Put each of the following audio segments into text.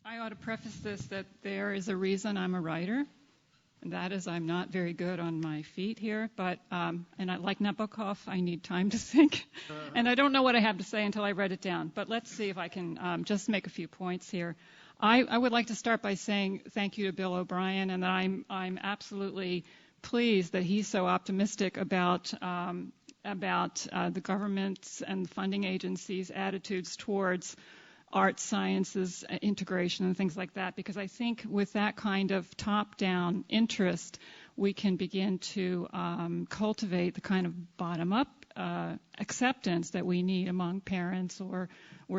I ought to preface this that there is a reason I'm a writer, and that is I'm not very good on my feet here, but, and I, like Nabokov, I need time to think, and I don't know what I have to say until I write it down, but let's see if I can just make a few points here. I would like to start by saying thank you to Bill O'Brien, and that I'm absolutely pleased that he's so optimistic about the government's and funding agencies' attitudes towards arts, sciences, integration, and things like that, because I think with that kind of top-down interest, we can begin to cultivate the kind of bottom-up acceptance that we need among parents or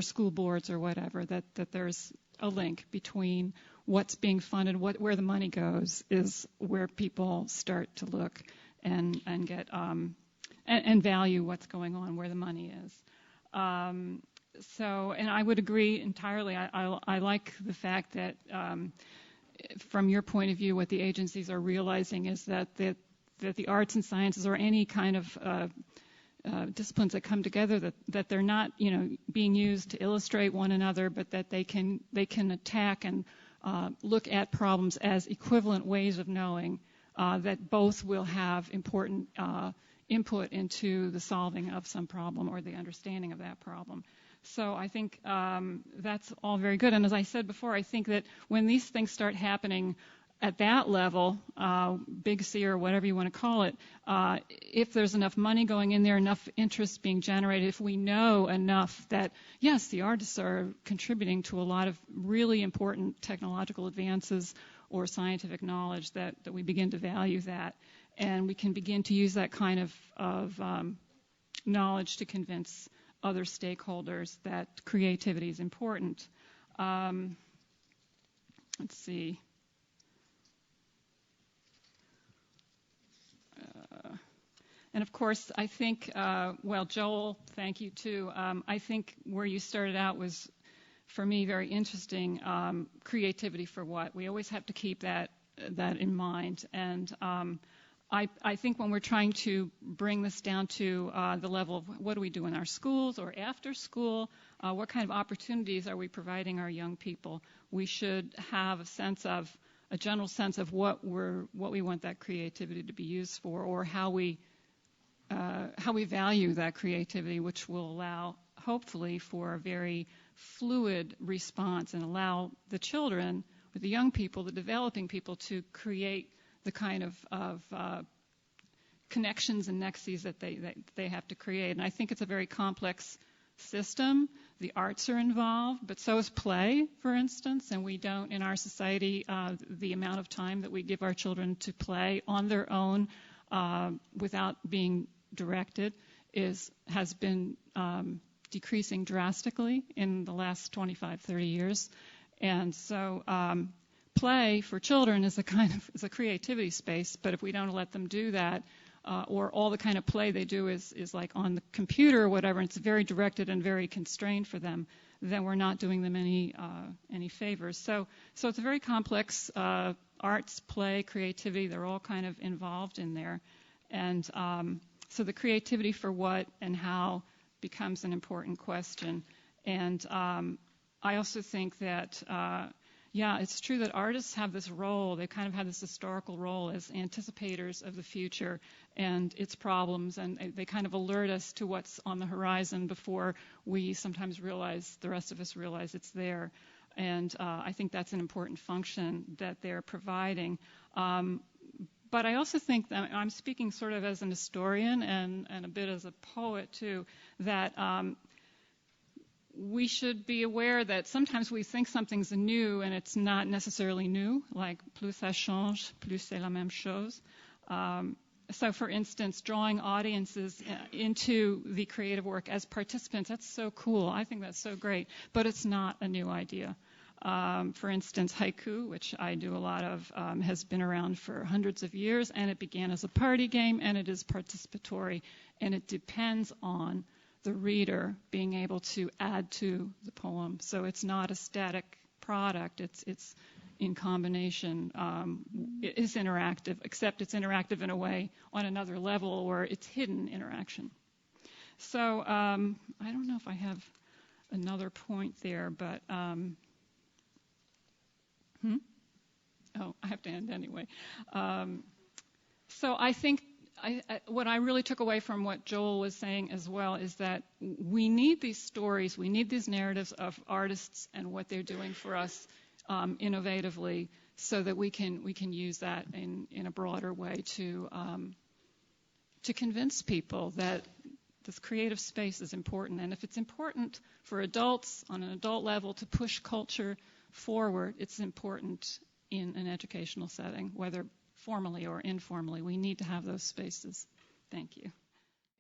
school boards or whatever, that there's a link between what's being funded, where the money goes, is where people start to look and get and value what's going on, where the money is. So, and I would agree entirely. I like the fact that, from your point of view, what the agencies are realizing is that the arts and sciences, or any kind of disciplines that come together, that they're not, being used to illustrate one another, but that they can attack and look at problems as equivalent ways of knowing, that both will have important input into the solving of some problem or the understanding of that problem. So I think that's all very good. And as I said before, I think that when these things start happening at that level, big C or whatever you want to call it, if there's enough money going in there, enough interest being generated, if we know enough that, yes, the artists are contributing to a lot of really important technological advances or scientific knowledge, that we begin to value that. And we can begin to use that kind of knowledge to convince other stakeholders that creativity is important. Let's see. And of course, I think, well, Joel, thank you too. I think where you started out was, for me, very interesting. Creativity for what? We always have to keep that in mind. And I think when we're trying to bring this down to the level of what do we do in our schools or after school, what kind of opportunities are we providing our young people, we should have a general sense of what we want that creativity to be used for, or how we value that creativity, which will allow, hopefully, for a very fluid response and allow the children, or the young people, the developing people, to create the kind of connections and nexes that they have to create. And I think it's a very complex system. The arts are involved, but so is play, for instance. And we don't, in our society, the amount of time that we give our children to play on their own without being directed has been decreasing drastically in the last 25, 30 years. And so play for children is a creativity space, but if we don't let them do that, or all the kind of play they do is like on the computer or whatever, and it's very directed and very constrained for them, then we're not doing them any favors. So it's a very complex arts, play, creativity. They're all kind of involved in there, and so the creativity for what and how becomes an important question. And I also think that, it's true that artists have this role. They kind of have this historical role as anticipators of the future and its problems, and they kind of alert us to what's on the horizon before we sometimes the rest of us realize it's there. And I think that's an important function that they're providing. But I also think that I'm speaking sort of as an historian and a bit as a poet too, that we should be aware that sometimes we think something's new and it's not necessarily new, like plus ça change, plus c'est la même chose. So for instance, drawing audiences into the creative work as participants, that's so cool. I think that's so great, but it's not a new idea. For instance, haiku, which I do a lot of, has been around for hundreds of years, and it began as a party game, and it is participatory, and it depends on the reader being able to add to the poem. So it's not a static product. It's in combination. It is interactive, except it's interactive in a way on another level, or it's hidden interaction. So I don't know if I have another point there, but Oh, I have to end anyway. So I think what I really took away from what Joel was saying as well is that we need these stories, we need these narratives of artists and what they're doing for us innovatively, so that we can use that in a broader way to convince people that this creative space is important. And if it's important for adults on an adult level to push culture forward, it's important in an educational setting, whether formally or informally. We need to have those spaces. Thank you.